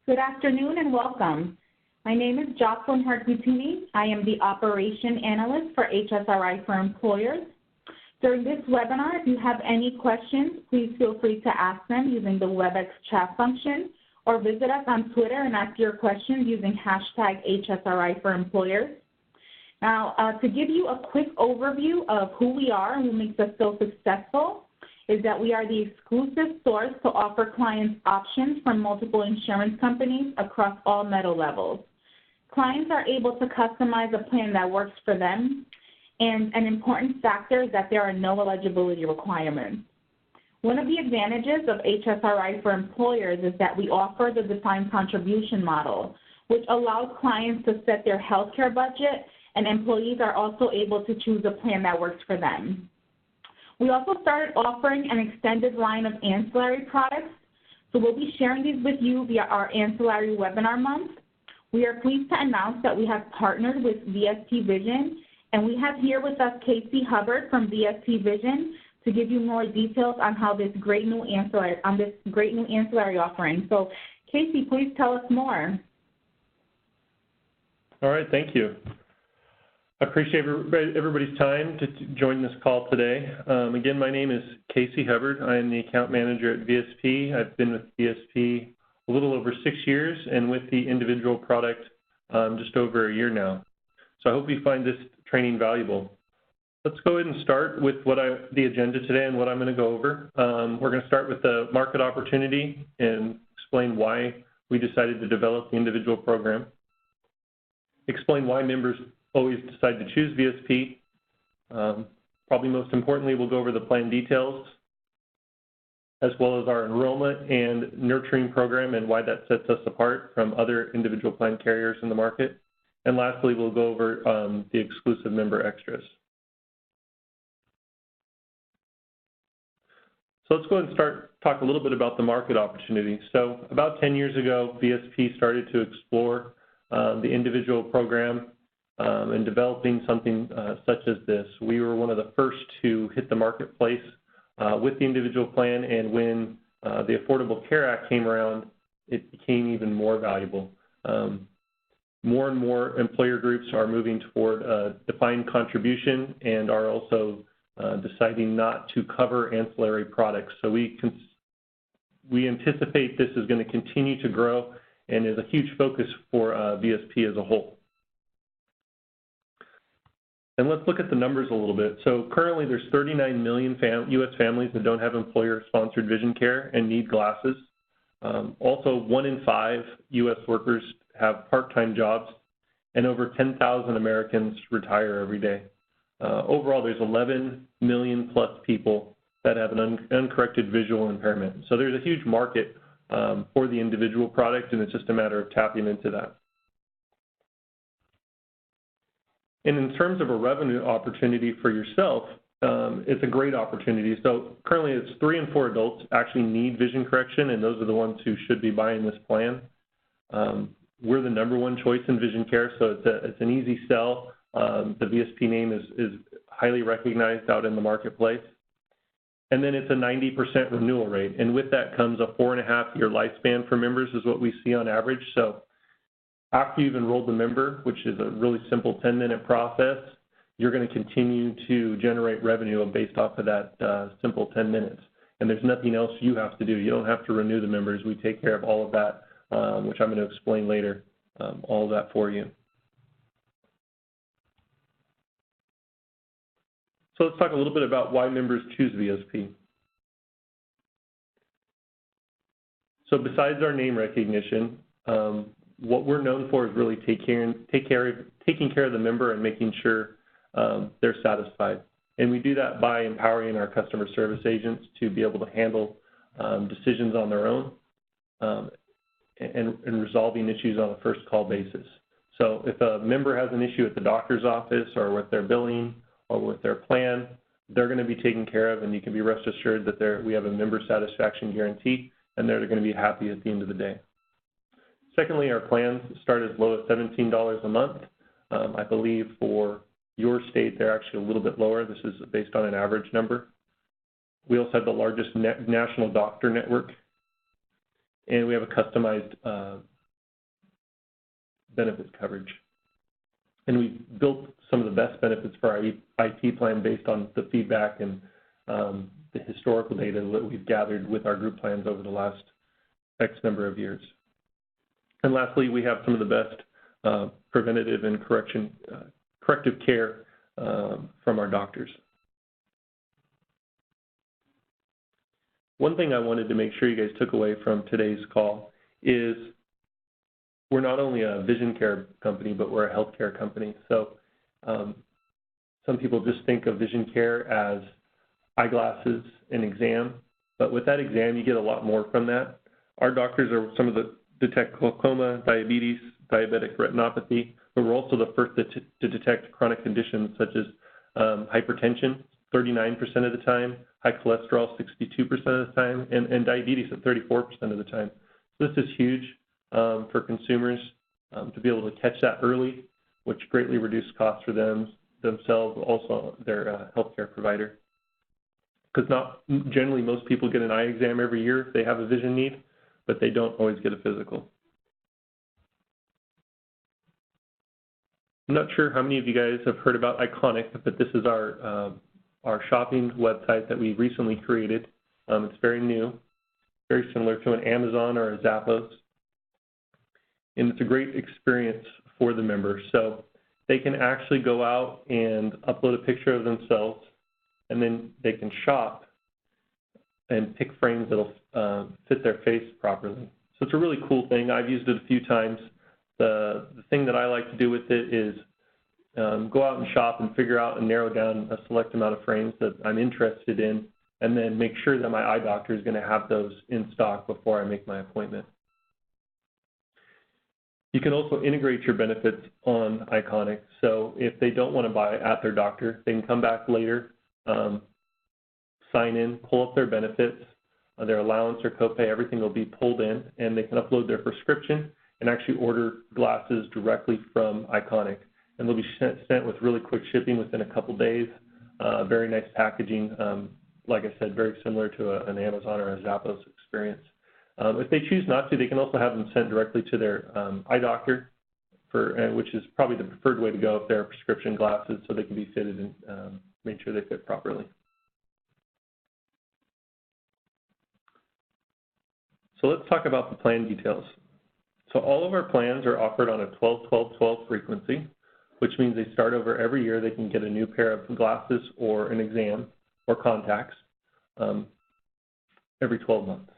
Good afternoon and welcome. My name is Jocelyn Hart-Gutini. I am the Operation Analyst for HSRI for Employers. During this webinar, if you have any questions, please feel free to ask them using the WebEx chat function, or visit us on Twitter and ask your questions using hashtag HSRI for Employers. Now, to give you a quick overview of who we are and what makes us so successful, is that we are the exclusive source to offer clients options from multiple insurance companies across all metal levels. Clients are able to customize a plan that works for them, and an important factor is that there are no eligibility requirements. One of the advantages of HSRI for Employers is that we offer the defined contribution model, which allows clients to set their healthcare budget, and employees are also able to choose a plan that works for them. We also started offering an extended line of ancillary products, so we'll be sharing these with you via our ancillary webinar month. We are pleased to announce that we have partnered with VSP Vision, and we have here with us Casey Hubbard from VSP Vision to give you more details on how this great new ancillary offering. So, Casey, please tell us more. All right, thank you. I appreciate everybody's time to join this call today. Again, my name is Casey Hubbard. I am the account manager at VSP. I've been with VSP a little over 6 years, and with the individual product just over a year now. So I hope you find this training valuable. Let's go ahead and start with the agenda today and what I'm going to go over. We're going to start with the market opportunity and explain why we decided to develop the individual program. Explain why members always decide to choose VSP. Probably most importantly, we'll go over the plan details, as well as our enrollment and nurturing program and why that sets us apart from other individual plan carriers in the market. And lastly, we'll go over the exclusive member extras. So let's go ahead and talk a little bit about the market opportunity. So about 10 years ago, VSP started to explore the individual program and developing something such as this. We were one of the first to hit the marketplace with the individual plan, and when the Affordable Care Act came around, it became even more valuable. More and more employer groups are moving toward defined contribution and are also deciding not to cover ancillary products. So we anticipate this is going to continue to grow and is a huge focus for VSP as a whole. And let's look at the numbers a little bit. So currently there's 39 million U.S. families that don't have employer-sponsored vision care and need glasses. Also, 1 in 5 U.S. workers have part-time jobs, and over 10,000 Americans retire every day. Overall, there's 11 million plus people that have an uncorrected visual impairment. So there's a huge market for the individual product, and it's just a matter of tapping into that. And in terms of a revenue opportunity for yourself, it's a great opportunity. So currently it's 3 in 4 adults actually need vision correction, and those are the ones who should be buying this plan. We're the #1 choice in vision care, so it's an easy sell. The VSP name is highly recognized out in the marketplace. And then it's a 90% renewal rate, and with that comes a 4.5-year lifespan for members is what we see on average. So after you've enrolled the member, which is a really simple 10-minute process, you're going to continue to generate revenue based off of that simple 10 minutes. And there's nothing else you have to do. You don't have to renew the members. We take care of all of that, which I'm going to explain later, all of that for you. So let's talk a little bit about why members choose VSP. So besides our name recognition, what we're known for is really taking care of the member and making sure they're satisfied. And we do that by empowering our customer service agents to be able to handle decisions on their own and resolving issues on a first call basis. So if a member has an issue at the doctor's office or with their billing or with their plan, they're going to be taken care of, and you can be rest assured that we have a member satisfaction guarantee, and they're going to be happy at the end of the day. Secondly, our plans start as low as $17 a month. I believe for your state, they're actually a little bit lower. This is based on an average number. We also have the largest national doctor network, and we have a customized benefits coverage. And we've built some of the best benefits for our IT plan based on the feedback and the historical data that we've gathered with our group plans over the last X number of years. And lastly, we have some of the best preventative and corrective care from our doctors. One thing I wanted to make sure you guys took away from today's call is we're not only a vision care company, but we're a healthcare company. So some people just think of vision care as eyeglasses and exam, but with that exam, you get a lot more from that. Our doctors are some of the detect glaucoma, diabetes, diabetic retinopathy, but we're also the first to detect chronic conditions such as hypertension, 39% of the time, high cholesterol, 62% of the time, and diabetes at 34% of the time. So this is huge for consumers to be able to catch that early, which greatly reduces costs for themselves, also their healthcare provider. Because generally most people get an eye exam every year if they have a vision need, but they don't always get a physical. I'm not sure how many of you guys have heard about EYECONIC, but this is our shopping website that we recently created. It's very new, very similar to an Amazon or a Zappos. And it's a great experience for the members. So they can actually go out and upload a picture of themselves, and then they can shop and pick frames that'll fit their face properly. So it's a really cool thing. I've used it a few times. The thing that I like to do with it is go out and shop and figure out and narrow down a select amount of frames that I'm interested in, and then make sure that my eye doctor is going to have those in stock before I make my appointment. You can also integrate your benefits on EYECONIC. So if they don't want to buy at their doctor, they can come back later, sign in, pull up their benefits, their allowance or copay, everything will be pulled in, and they can upload their prescription and actually order glasses directly from EYECONIC. And they'll be sent with really quick shipping within a couple days. Very nice packaging. Like I said, very similar to an Amazon or a Zappos experience. If they choose not to, they can also have them sent directly to their eye doctor, which is probably the preferred way to go if they're prescription glasses, so they can be fitted and made sure they fit properly. So let's talk about the plan details. So all of our plans are offered on a 12-12-12 frequency, which means they start over every year. They can get a new pair of glasses or an exam or contacts every 12 months.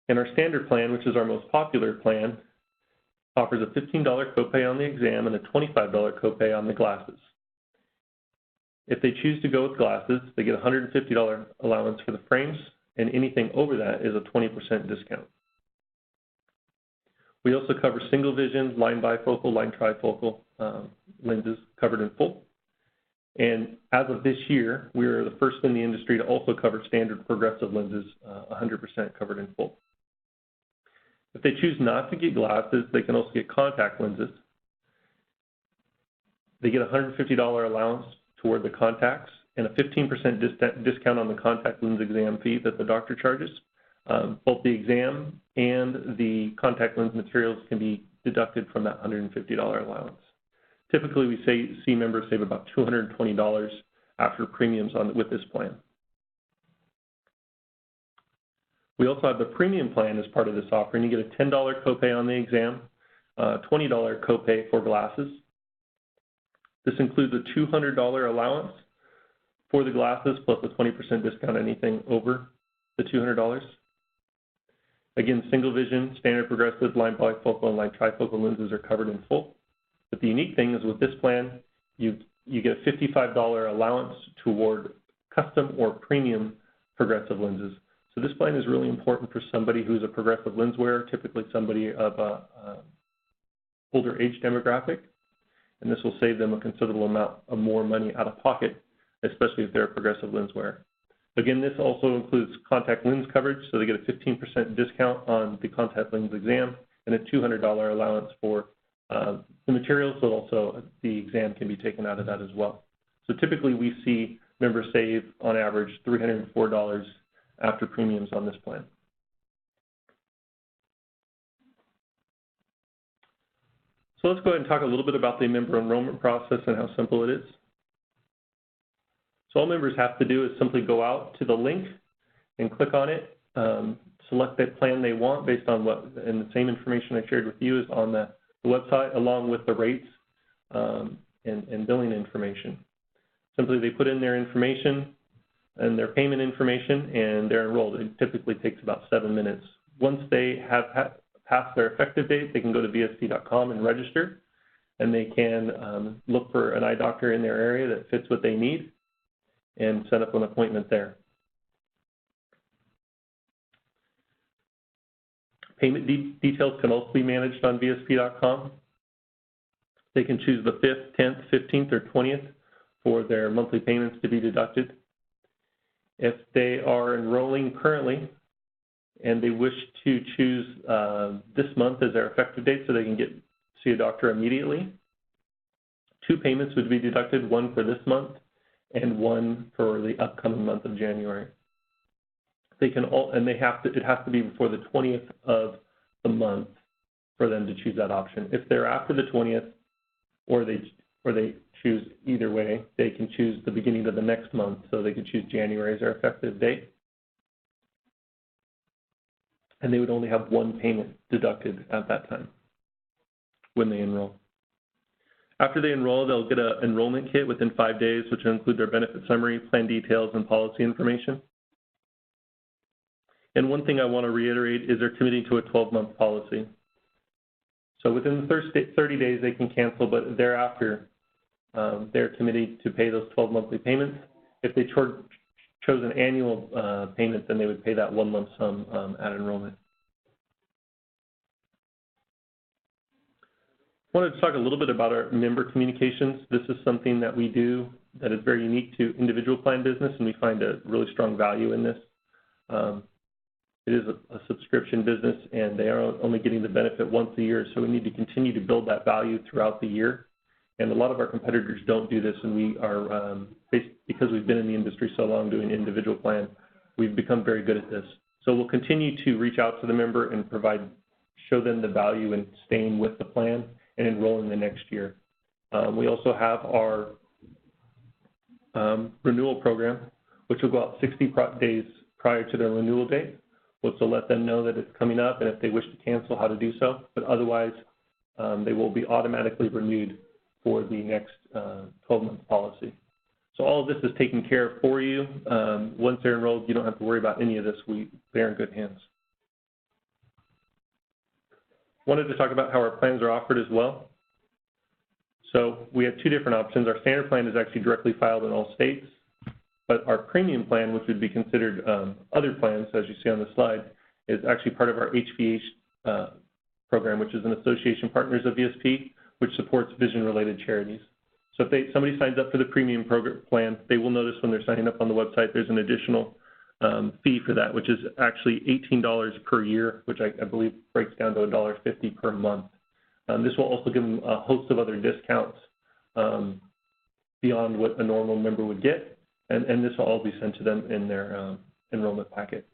And our standard plan, which is our most popular plan, offers a $15 copay on the exam and a $25 copay on the glasses. If they choose to go with glasses, they get a $150 allowance for the frames, and anything over that is a 20% discount. We also cover single vision, line bifocal, line trifocal lenses covered in full. And as of this year, we are the first in the industry to also cover standard progressive lenses, 100% covered in full. If they choose not to get glasses, they can also get contact lenses. They get a $150 allowance toward the contacts and a 15% discount on the contact lens exam fee that the doctor charges. Both the exam and the contact lens materials can be deducted from that $150 allowance. Typically, we see members save about $220 after premiums with this plan. We also have the premium plan as part of this offering. You get a $10 copay on the exam, $20 copay for glasses. This includes a $200 allowance for the glasses plus a 20% discount on anything over the $200. Again, single vision, standard progressive, line bifocal, and line trifocal lenses are covered in full. But the unique thing is with this plan, you get a $55 allowance toward custom or premium progressive lenses. So this plan is really important for somebody who's a progressive lens wearer, typically somebody of a older age demographic, and this will save them a considerable amount of more money out of pocket, especially if they're a progressive lens wearer. Again, this also includes contact lens coverage, so they get a 15% discount on the contact lens exam and a $200 allowance for the materials, but also the exam can be taken out of that as well. So typically we see members save on average $304 after premiums on this plan. So let's go ahead and talk a little bit about the member enrollment process and how simple it is. So all members have to do is simply go out to the link and click on it, select that plan they want based on and the same information I shared with you is on the website, along with the rates and billing information. Simply they put in their information and their payment information, and they're enrolled. It typically takes about 7 minutes. Once they have passed their effective date, they can go to VSP.com and register, and they can look for an eye doctor in their area that fits what they need and set up an appointment there. Payment details can also be managed on VSP.com. They can choose the 5th, 10th, 15th, or 20th for their monthly payments to be deducted. If they are enrolling currently and they wish to choose this month as their effective date so they can see a doctor immediately, 2 payments would be deducted, one for this month and one for the upcoming month of January. They can it has to be before the 20th of the month for them to choose that option. If they're after the 20th or they choose either way, they can choose the beginning of the next month, so they could choose January as their effective date. And they would only have 1 payment deducted at that time when they enroll. After they enroll, they'll get an enrollment kit within 5 days, which will include their benefit summary, plan details, and policy information. And one thing I want to reiterate is they're committing to a 12-month policy. So within the first 30 days, they can cancel, but thereafter, they're committed to pay those 12 monthly payments. If they chose an annual payment, then they would pay that 1 lump sum at enrollment. I wanted to talk a little bit about our member communications. This is something that we do that is very unique to individual plan business, and we find a really strong value in this. It is a subscription business, and they are only getting the benefit once a year, so we need to continue to build that value throughout the year. And a lot of our competitors don't do this, and we are, because we've been in the industry so long doing individual plan, we've become very good at this. So we'll continue to reach out to the member and show them the value in staying with the plan and enrolling the next year. We also have our renewal program, which will go out 60 days prior to their renewal date, which will let them know that it's coming up, and if they wish to cancel, how to do so. But otherwise, they will be automatically renewed for the next 12-month policy. So all of this is taken care of for you. Once they're enrolled, you don't have to worry about any of this. They're in good hands. Wanted to talk about how our plans are offered as well. So we have 2 different options. Our standard plan is actually directly filed in all states, but our premium plan, which would be considered other plans, as you see on the slide, is actually part of our HVH program, which is an association partners of VSP, which supports vision-related charities. So if somebody signs up for the premium plan, they will notice when they're signing up on the website there's an additional fee for that, which is actually $18 per year, which I believe breaks down to $1.50 per month. This will also give them a host of other discounts beyond what a normal member would get, and this will all be sent to them in their enrollment packet.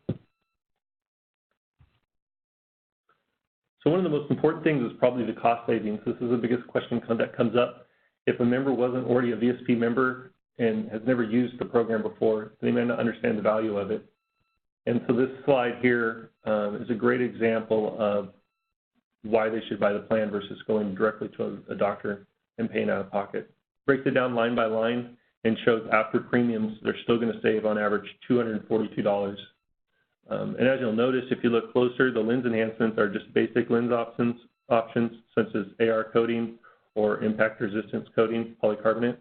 So one of the most important things is probably the cost savings. This is the biggest question that comes up. If a member wasn't already a VSP member and has never used the program before, they may not understand the value of it. And so this slide here is a great example of why they should buy the plan versus going directly to a doctor and paying out of pocket. Breaks it down line by line and shows after premiums, they're still going to save on average $242. And as you'll notice, if you look closer, the lens enhancements are just basic lens options such as AR coating or impact resistance coating, polycarbonate.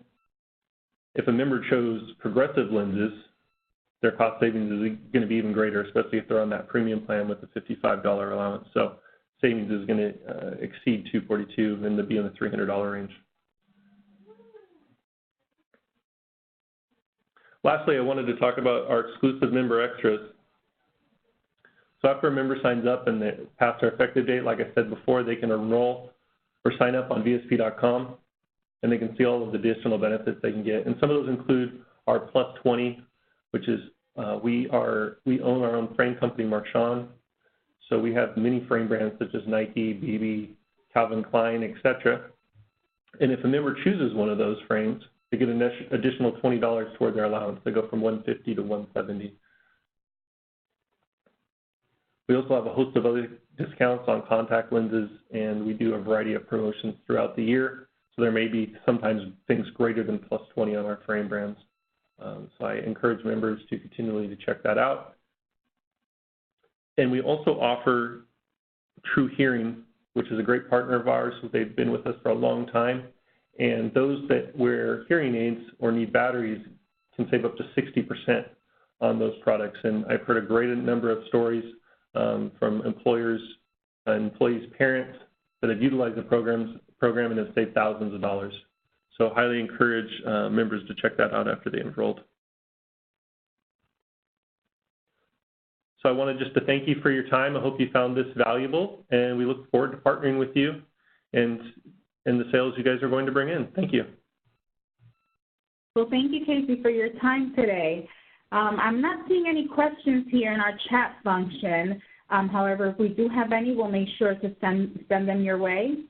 If a member chose progressive lenses, their cost savings is going to be even greater, especially if they're on that premium plan with the $55 allowance. So savings is going to exceed $242 and be in the $300 range. Lastly, I wanted to talk about our exclusive member extras. So after a member signs up and they pass their effective date, like I said before, they can enroll or sign up on VSP.com, and they can see all of the additional benefits they can get. And some of those include our Plus 20, which is we own our own frame company, Marchand. So we have many frame brands such as Nike, BB, Calvin Klein, etc. And if a member chooses one of those frames, they get an additional $20 toward their allowance. They go from $150 to $170. We also have a host of other discounts on contact lenses, and we do a variety of promotions throughout the year. So there may be sometimes things greater than plus 20 on our frame brands. So I encourage members to continually to check that out. And we also offer True Hearing, which is a great partner of ours. They've been with us for a long time. And those that wear hearing aids or need batteries can save up to 60% on those products. And I've heard a great number of stories from employers, employees' parents that have utilized the program and have saved thousands of dollars. So highly encourage members to check that out after they enrolled. So I wanted just to thank you for your time. I hope you found this valuable, and we look forward to partnering with you and the sales you guys are going to bring in. Thank you. Well, thank you, Casey, for your time today. I'm not seeing any questions here in our chat function. However, if we do have any, we'll make sure to send them your way.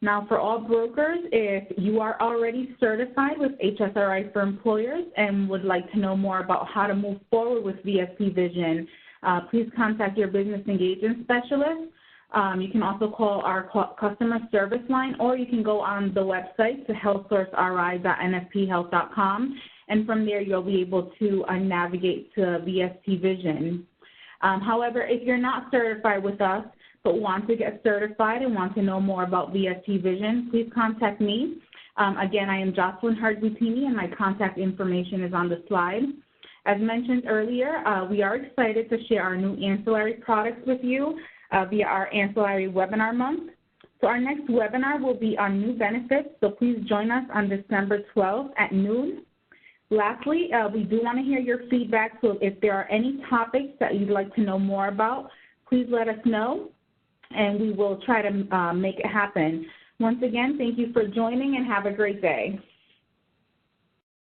Now, for all brokers, if you are already certified with HSRI for employers and would like to know more about how to move forward with VSP Vision, please contact your business engagement specialist. You can also call our customer service line, or you can go on the website to healthsourceri.nfphealth.com, and from there you'll be able to navigate to VSP Vision. However, if you're not certified with us but want to get certified and want to know more about VSP Vision, please contact me. Again, I am Jocelyn Hart-Butini, and my contact information is on the slide. As mentioned earlier, we are excited to share our new ancillary products with you via our ancillary webinar month. So our next webinar will be on new benefits, so please join us on December 12th at noon. Lastly, we do want to hear your feedback, so if there are any topics that you'd like to know more about, please let us know, and we will try to make it happen. Once again, thank you for joining, and have a great day.